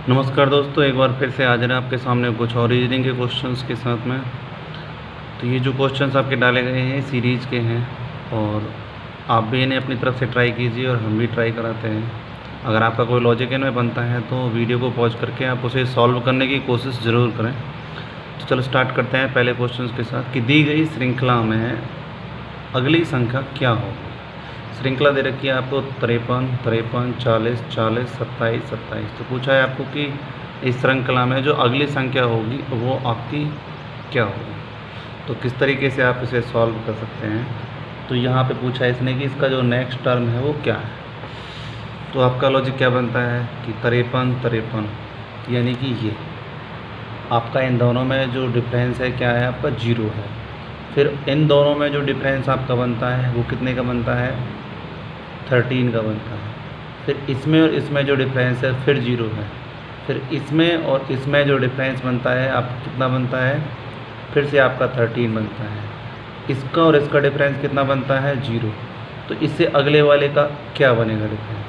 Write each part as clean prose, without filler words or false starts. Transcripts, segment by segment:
नमस्कार दोस्तों, एक बार फिर से हाजिर है आपके सामने कुछ और रीजनिंग के क्वेश्चंस के साथ में। तो ये जो क्वेश्चंस आपके डाले गए हैं सीरीज़ के हैं और आप भी इन्हें अपनी तरफ से ट्राई कीजिए और हम भी ट्राई कराते हैं। अगर आपका कोई लॉजिक इनमें बनता है तो वीडियो को पॉज करके आप उसे सॉल्व करने की कोशिश ज़रूर करें। तो चलो स्टार्ट करते हैं पहले क्वेश्चन के साथ कि दी गई श्रृंखला में अगली संख्या क्या होगी। श्रृंखला दे रखी है आपको 53, 53, 40, 40, 27, 27। तो पूछा है आपको कि इस श्रृंखला में जो अगली संख्या होगी वो आपकी क्या होगी। तो किस तरीके से आप इसे सॉल्व कर सकते हैं। तो यहाँ पे पूछा है इसने कि इसका जो नेक्स्ट टर्म है वो क्या है। तो आपका लॉजिक क्या बनता है कि 53, 53 यानी कि ये आपका इन दोनों में जो डिफरेंस है क्या है, आपका 0 है। फिर इन दोनों में जो डिफरेंस आपका बनता है वो कितने का बनता है, 13 का बनता है। फिर इसमें और इसमें जो डिफरेंस है फिर 0 है। फिर इसमें और इसमें जो डिफरेंस बनता है आप कितना बनता है, फिर से आपका 13 बनता है। इसका और इसका डिफरेंस कितना बनता है, 0। तो इससे अगले वाले का क्या बनेगा डिफरेंस,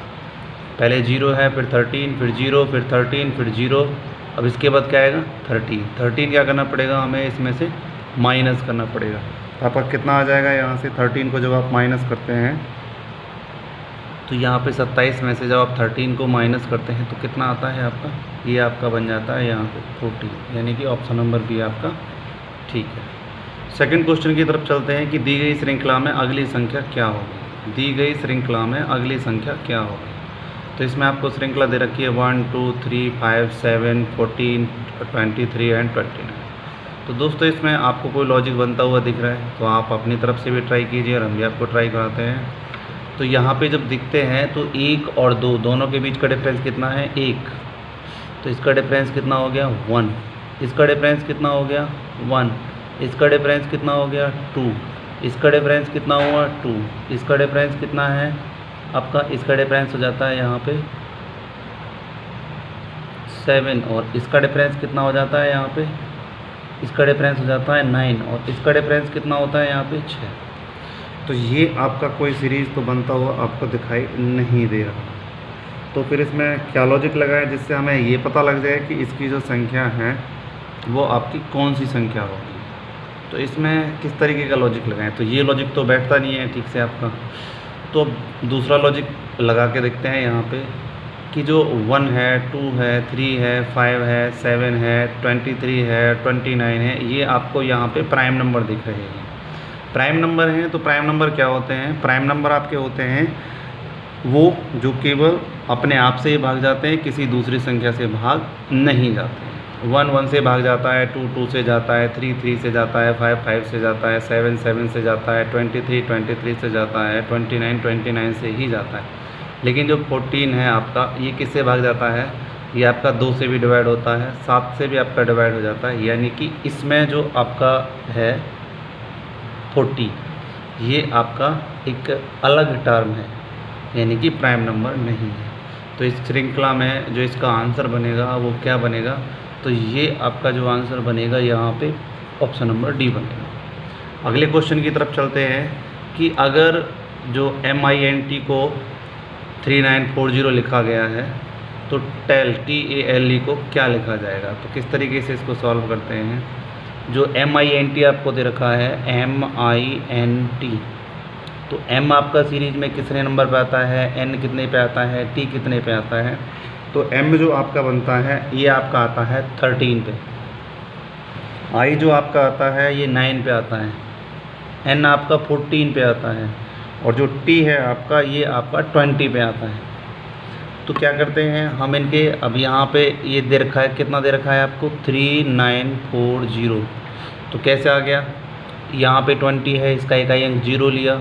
पहले 0 है, फिर 13, फिर 0, फिर 13, फिर 0। अब इसके बाद क्या आएगा, 13। 13 क्या करना पड़ेगा हमें, इसमें से माइनस करना पड़ेगा। तो आपका कितना आ जाएगा यहाँ से, 13 को जब आप माइनस करते हैं तो यहाँ पे 27 में से जब आप 13 को माइनस करते हैं तो कितना आता है आपका, ये आपका बन जाता है यहाँ पे 14, यानी कि ऑप्शन नंबर बी आपका ठीक है। सेकंड क्वेश्चन की तरफ चलते हैं कि दी गई श्रृंखला में अगली संख्या क्या होगी। दी गई श्रृंखला में अगली संख्या क्या होगी। तो इसमें आपको श्रृंखला दे रखी है 1, 2, 3, 5, 7, 14, 23 एंड 29। तो दोस्तों इसमें आपको कोई लॉजिक बनता हुआ दिख रहा है तो आप अपनी तरफ से भी ट्राई कीजिए और हम भी आपको ट्राई कराते हैं। तो यहाँ पे जब दिखते हैं तो 1 और 2 दोनों के बीच का डिफरेंस कितना है, 1। तो इसका डिफरेंस कितना हो गया, 1। इसका डिफरेंस कितना हो गया, 1। इसका डिफरेंस कितना हो गया, 2। इसका डिफरेंस कितना हुआ, 2। इसका डिफरेंस कितना है आपका, इसका डिफरेंस हो जाता है यहाँ पे 7। और इसका डिफरेंस कितना हो जाता है यहाँ पे, इसका डिफरेंस हो जाता है 9। और इसका डिफरेंस कितना होता है यहाँ पे 6। तो ये आपका कोई सीरीज़ तो बनता हुआ आपको दिखाई नहीं दे रहा। तो फिर इसमें क्या लॉजिक लगाए जिससे हमें ये पता लग जाए कि इसकी जो संख्या है वो आपकी कौन सी संख्या होगी। तो इसमें किस तरीके का लॉजिक लगाएं, तो ये लॉजिक तो बैठता नहीं है ठीक से आपका। तो दूसरा लॉजिक लगा के देखते हैं यहाँ पे कि जो 1 है, 2 है, 3 है, 5 है, 7 है, 23 है, 29 है, ये आपको यहाँ पे प्राइम नंबर दिख रहे हैं। प्राइम नंबर हैं तो प्राइम नंबर क्या होते हैं, प्राइम नंबर आपके होते हैं वो जो केवल अपने आप से ही भाग जाते हैं, किसी दूसरी संख्या से भाग नहीं जाते हैं। 1 1 से भाग जाता है, 2 2 से जाता है, 3 3 से जाता है, 5 5 से जाता है, 7 7 से जाता है, 23 23 से जाता है, 29 29 से ही जाता है। लेकिन जो 14 है आपका, ये किससे भाग जाता है, ये आपका 2 से भी डिवाइड होता है, 7 से भी आपका डिवाइड हो जाता है। यानी कि इसमें जो आपका है 40, ये आपका एक अलग टर्म है, यानी कि प्राइम नंबर नहीं है। तो इस श्रृंखला में जो इसका आंसर बनेगा वो क्या बनेगा, तो ये आपका जो आंसर बनेगा यहाँ पे ऑप्शन नंबर डी बनेगा। अगले क्वेश्चन की तरफ चलते हैं कि अगर जो MINT को 3940 लिखा गया है तो TALE को क्या लिखा जाएगा। तो किस तरीके से इसको सॉल्व करते हैं। जो MINT आपको दे रखा है MINT, तो M आपका सीरीज में कितने नंबर पे आता है, N कितने पे आता है, T कितने पे आता है। तो M जो आपका बनता है ये आपका आता है 13 पे, I जो आपका आता है ये 9 पे आता है, N आपका 14 पे आता है और जो T है आपका ये आपका 20 पे आता है। तो क्या करते हैं हम इनके, अब यहाँ पे ये दे रखा है, कितना दे रखा है आपको 3940। तो कैसे आ गया, यहाँ पे 20 है, इसका इकाई अंक 0 लिया,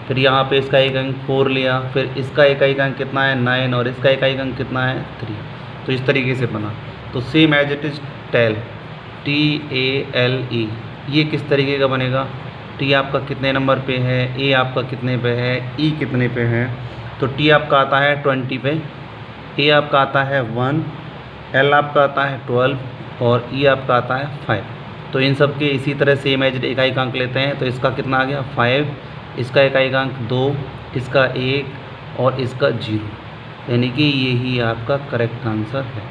फिर यहाँ पे इसका एक अंक 4 लिया, फिर इसका इकाई अंक कितना है 9 और इसका इकाई अंक कितना है 3। तो इस तरीके से बना। तो same as it is tale, TALE, ये किस तरीके का बनेगा, T आपका कितने नंबर पे है, A आपका कितने पे है, E कितने पे है। तो T आपका आता है 20 पे, A आपका आता है 1, L आपका आता है 12 और E आपका आता है 5। तो इन सब के इसी तरह सेम एज इकाई अंक लेते हैं। तो इसका कितना आ गया 5, इसका इकाई अंक 2, इसका 1 और इसका 0। यानी कि यही आपका करेक्ट आंसर है।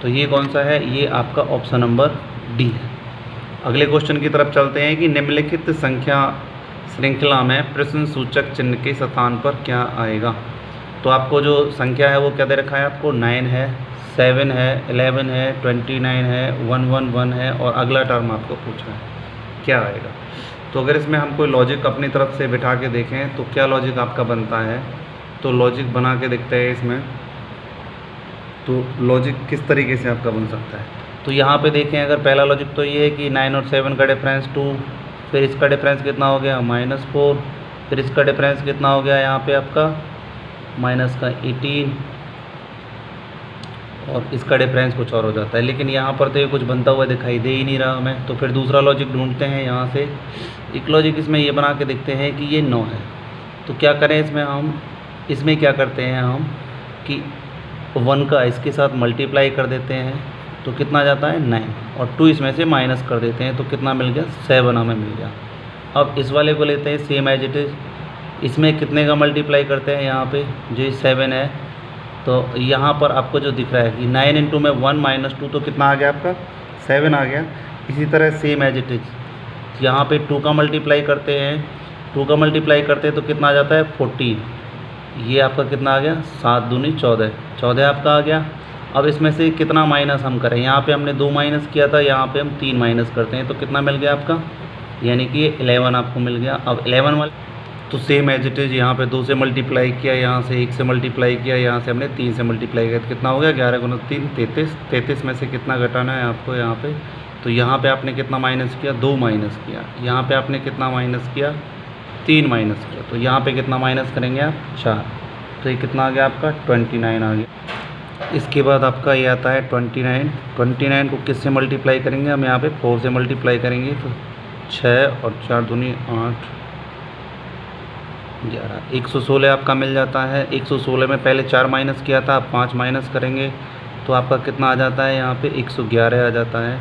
तो ये कौन सा है? ये आपका ऑप्शन नंबर डी है। अगले क्वेश्चन की तरफ चलते हैं कि निम्नलिखित संख्या श्रृंखला में प्रश्न सूचक चिन्ह के स्थान पर क्या आएगा। तो आपको जो संख्या है वो क्या दे रखा है? आपको 9 है, 7 है, 11 है, 29 है, 111 है और अगला टर्म आपको पूछा है क्या आएगा। तो अगर इसमें हम कोई लॉजिक अपनी तरफ से बिठा के देखें तो क्या लॉजिक आपका बनता है, तो लॉजिक बना के देखते हैं इसमें। तो लॉजिक किस तरीके से आपका बन सकता है, तो यहाँ पे देखें अगर पहला लॉजिक तो ये है कि 9 और 7 का डिफरेंस 2, फिर इसका डिफरेंस कितना हो गया -4, फिर इसका डिफरेंस कितना हो गया यहाँ पे आपका -18 और इसका डिफरेंस कुछ और हो जाता है। लेकिन यहाँ पर तो ये कुछ बनता हुआ दिखाई दे ही नहीं रहा हमें। तो फिर दूसरा लॉजिक ढूंढते हैं यहाँ से। एक लॉजिक इसमें ये बना के देखते हैं कि ये 9 है, तो क्या करें इसमें क्या करते हैं हम कि 1 का इसके साथ मल्टीप्लाई कर देते हैं तो कितना जाता है 9, और 2 इसमें से माइनस कर देते हैं तो कितना मिल गया 7 हमें मिल गया। अब इस वाले को लेते हैं सेम एज इट इज़, इसमें कितने का मल्टीप्लाई करते हैं यहाँ पे जो 7 है, तो यहाँ पर आपको जो दिख रहा है कि 9 इंटू में 1 - 2 तो कितना आ गया आपका 7 आ गया। इसी तरह सेम एज इट इज़ यहाँ पे 2 का मल्टीप्लाई करते हैं, 2 का मल्टीप्लाई करते हैं तो कितना आ जाता है 14, ये आपका कितना आ गया 7 दूनी 14, 14 आपका आ गया। अब इसमें से कितना माइनस हम करें, यहाँ पे हमने 2 माइनस किया था, यहाँ पे हम 3 माइनस करते हैं तो कितना मिल गया आपका, यानी कि ये 11 आपको मिल गया। अब 11 वाले तो सेम एज इट इज़ यहाँ पे 2 से मल्टीप्लाई किया, यहाँ से 1 से मल्टीप्लाई किया, यहाँ से हमने 3 से मल्टीप्लाई किया तो कितना हो गया 11 × 3 33, 33 में से कितना घटाना है आपको यहाँ पे, तो यहाँ पे आपने कितना माइनस किया 2 माइनस किया, यहाँ पे आपने कितना माइनस किया 3 माइनस किया, तो यहाँ पे कितना माइनस करेंगे आप 4, तो ये कितना आ गया आपका 29 आ गया। इसके बाद आपका ये आता है 29 को किससे मल्टीप्लाई करेंगे हम, यहाँ पे 4 से मल्टीप्लाई करेंगे तो 6 और 4 दूनी 8 11, 116 आपका मिल जाता है। 116 में पहले 4 माइनस किया था, आप 5 माइनस करेंगे तो आपका कितना आ जाता है यहाँ पे 111 आ जाता है।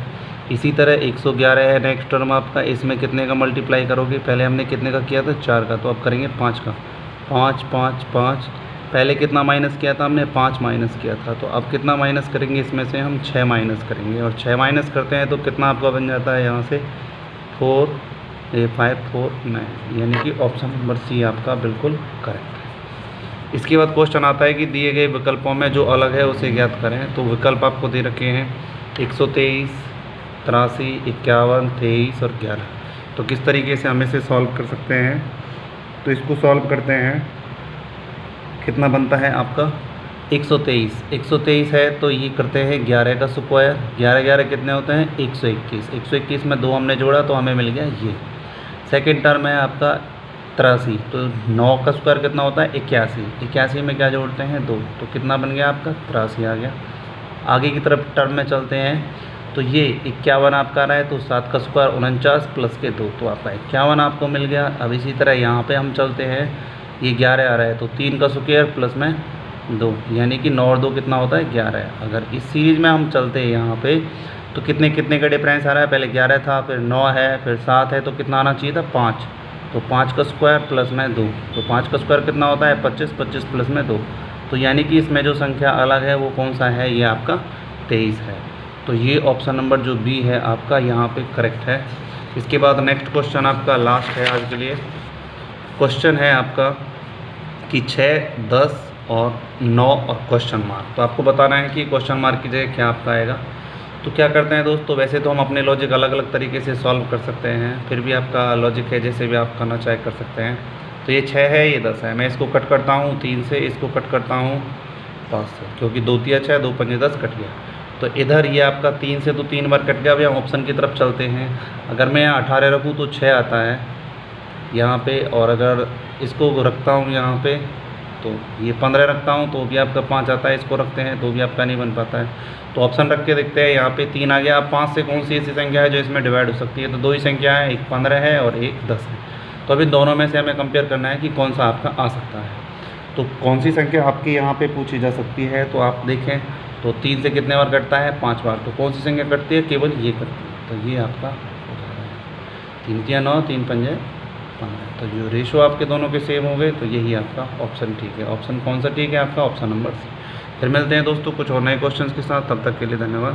इसी तरह 111 है नेक्स्ट टर्म आपका, इसमें कितने का मल्टीप्लाई करोगे, पहले हमने कितने का किया था 4 का, तो अब करेंगे 5 का, 5 5 5, पहले कितना माइनस किया था हमने 5 माइनस किया था, तो अब कितना माइनस करेंगे इसमें से हम 6 माइनस करेंगे, और 6 माइनस करते हैं तो कितना आपका बन जाता है यहाँ से 4 5 4 9, यानी कि ऑप्शन नंबर सी आपका बिल्कुल करेक्ट है। इसके बाद क्वेश्चन आता है कि दिए गए विकल्पों में जो अलग है उसे ज्ञात करें। तो विकल्प आपको दे रखे हैं 123, 83, 51, 23 और 11। तो किस तरीके से हम इसे सॉल्व कर सकते हैं, तो इसको सॉल्व करते हैं, कितना बनता है आपका 123 है तो ये करते हैं 11 का स्क्वायर, 11 11 कितने होते हैं 121, 121 में 2 हमने जोड़ा तो हमें मिल गया ये। सेकंड टर्म है आपका 83, तो 9 का स्क्वायर कितना होता है 81, 81 में क्या जोड़ते हैं 2, तो कितना बन गया आपका 83 आ गया। आगे की तरफ टर्म में चलते हैं तो ये 51 आपका आ रहा है, तो 7 का स्क्वायर 49 प्लस के 2, तो आपका 51 आपको मिल गया। अब इसी तरह यहाँ पे हम चलते हैं, ये 11 आ रहा है तो 3 का स्क्वायर प्लस में 2, यानी कि 9 और 2 कितना होता है 11 है। अगर इस सीरीज़ में हम चलते हैं यहाँ पे तो कितने कितने का डिफरेंस आ रहा है, पहले 11 था, फिर 9 है, फिर 7 है, तो कितना आना चाहिए था 5, तो 5 का स्क्वायर प्लस में 2, तो 5 का स्क्वायर कितना होता है 25, 25 प्लस में 2, तो यानी कि इसमें जो संख्या अलग है वो कौन सा है, ये आपका 23 है। तो ये ऑप्शन नंबर जो बी है आपका यहाँ पे करेक्ट है। इसके बाद नेक्स्ट क्वेश्चन आपका लास्ट है आज के लिए। क्वेश्चन है आपका कि 6, 10 और 9 और क्वेश्चन मार्क। तो आपको बताना है कि क्वेश्चन मार्क की जगह क्या आपका आएगा। तो क्या करते हैं दोस्तों, वैसे तो हम अपने लॉजिक अलग अलग तरीके से सॉल्व कर सकते हैं, फिर भी आपका लॉजिक है जैसे भी आप करना चाहे कर सकते हैं। तो ये 6 है, ये 10 है, मैं इसको कट करता हूँ 3 से, इसको कट करता हूँ 5 से, क्योंकि 2 3 6, 2 5 10 कट गया। तो इधर ये आपका 3 से तो 3 बार कट गया। अभी हम ऑप्शन की तरफ चलते हैं। अगर मैं यहाँ 18 रखूँ तो 6 आता है यहाँ पे, और अगर इसको रखता हूँ यहाँ पे तो ये 15 रखता हूँ तो भी आपका 5 आता है, इसको रखते हैं तो भी आपका नहीं बन पाता है। तो ऑप्शन रख के देखते हैं, यहाँ पे 3 आ गया। अब 5 से कौन सी ऐसी संख्या है जो इसमें डिवाइड हो सकती है, तो 2 ही संख्या है, एक 15 है और एक 10 है। तो अभी दोनों में से हमें कंपेयर करना है कि कौन सा आपका आ सकता है। तो कौन सी संख्या आपकी यहाँ पे पूछी जा सकती है, तो आप देखें तो 3 से कितने बार कटता है 5 बार, तो कौन सी संख्या कटती है, केवल ये कटती है, तो ये आपका हो जा रहा है 3 3 9, 3 5 15। तो जो रेशो आपके दोनों के सेम हो गए तो यही आपका ऑप्शन ठीक है। ऑप्शन कौन सा ठीक है आपका, ऑप्शन नंबर सी। फिर मिलते हैं दोस्तों कुछ और नए क्वेश्चंस के साथ, तब तक के लिए धन्यवाद।